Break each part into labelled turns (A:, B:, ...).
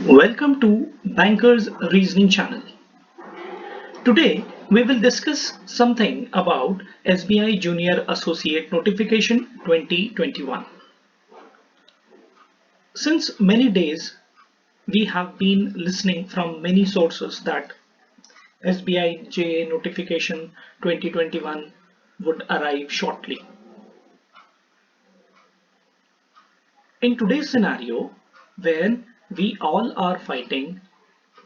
A: Welcome to Banker's Reasoning Channel. Today we will discuss something about SBI Junior Associate Notification 2021. Since many days we have been listening from many sources that SBI JA Notification 2021 would arrive shortly. In today's scenario, when we all are fighting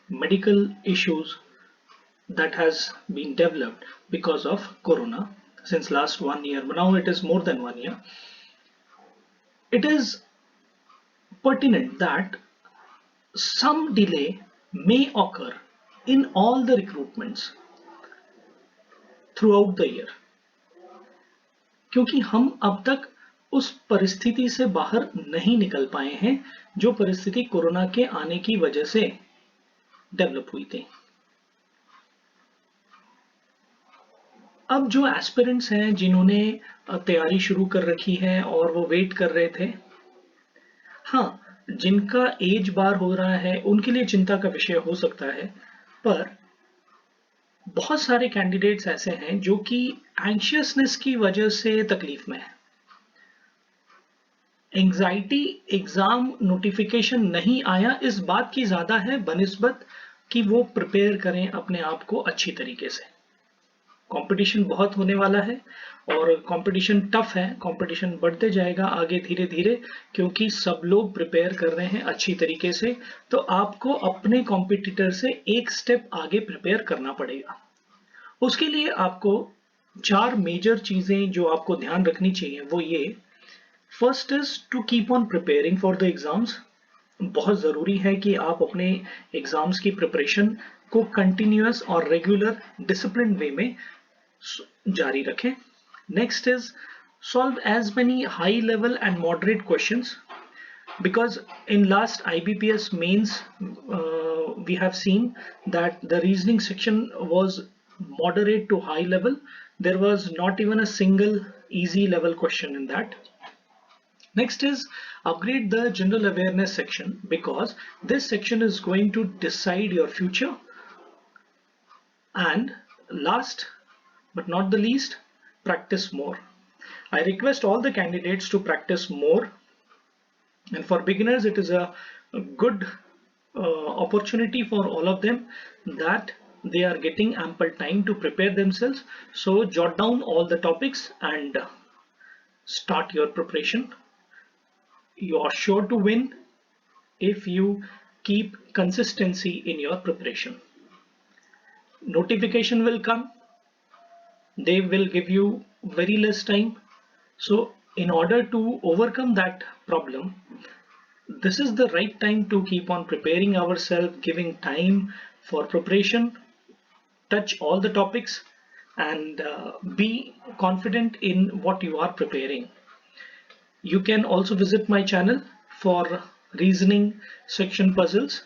A: medical issues that has been developed because of corona since last 1 year, but now it is more than 1 year, it is pertinent that some delay may occur in all the recruitments throughout the year, क्योंकि हम अब तक उस परिस्थिति से बाहर नहीं निकल पाए हैं जो परिस्थिति कोरोना के आने की वजह से डेवलप हुई थी। अब जो एस्पिरेंट्स हैं जिन्होंने तैयारी शुरू कर रखी है और वो वेट कर रहे थे, हाँ, जिनका एज बार हो रहा है उनके लिए चिंता का विषय हो सकता है, पर बहुत सारे कैंडिडेट्स ऐसे हैं जो कि एंशियसनेस की वजह से तकलीफ में है। एंजाइटी एग्जाम नोटिफिकेशन नहीं आया इस बात की ज्यादा है बनिस्बत कि वो प्रिपेयर करें अपने आप को अच्छी तरीके से। कंपटीशन बहुत होने वाला है और कंपटीशन टफ है, कंपटीशन बढ़ते जाएगा आगे धीरे धीरे, क्योंकि सब लोग प्रिपेयर कर रहे हैं अच्छी तरीके से। तो आपको अपने कॉम्पिटिटर से एक स्टेप आगे प्रिपेयर करना पड़ेगा। उसके लिए आपको 4 मेजर चीजें जो आपको ध्यान रखनी चाहिए वो ये। First is to keep on preparing for the exams. बहुत ज़रूरी है कि आप अपने एग्जाम्स की प्रिपरेशन को कंटिन्यूअस और रेगुलर डिसिप्लिन वे में जारी रखें। Next is solve as many high level and moderate questions, because in last IBPS mains we have seen that the reasoning section was moderate to high level. There was not even a single easy level question in that. Next is upgrade the general awareness section, because this section is going to decide your future. And last but not the least, practice more. I request all the candidates to practice more, and for beginners it is a good opportunity for all of them that they are getting ample time to prepare themselves. So jot down all the topics and start your preparation. You are sure to win if you keep consistency in your preparation. Notification will come, they will give you very less time. So in order to overcome that problem, this is the right time to keep on preparing ourselves, giving time for preparation, touch all the topics, and be confident in what you are preparing. You can also visit my channel for reasoning section puzzles.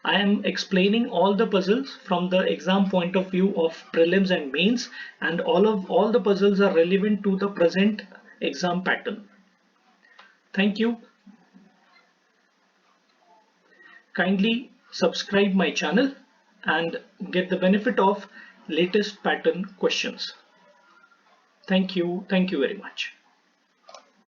A: I am explaining all the puzzles from the exam point of view of prelims and mains, and all the puzzles are relevant to the present exam pattern. Thank you. Kindly subscribe my channel and get the benefit of latest pattern questions. Thank you very much.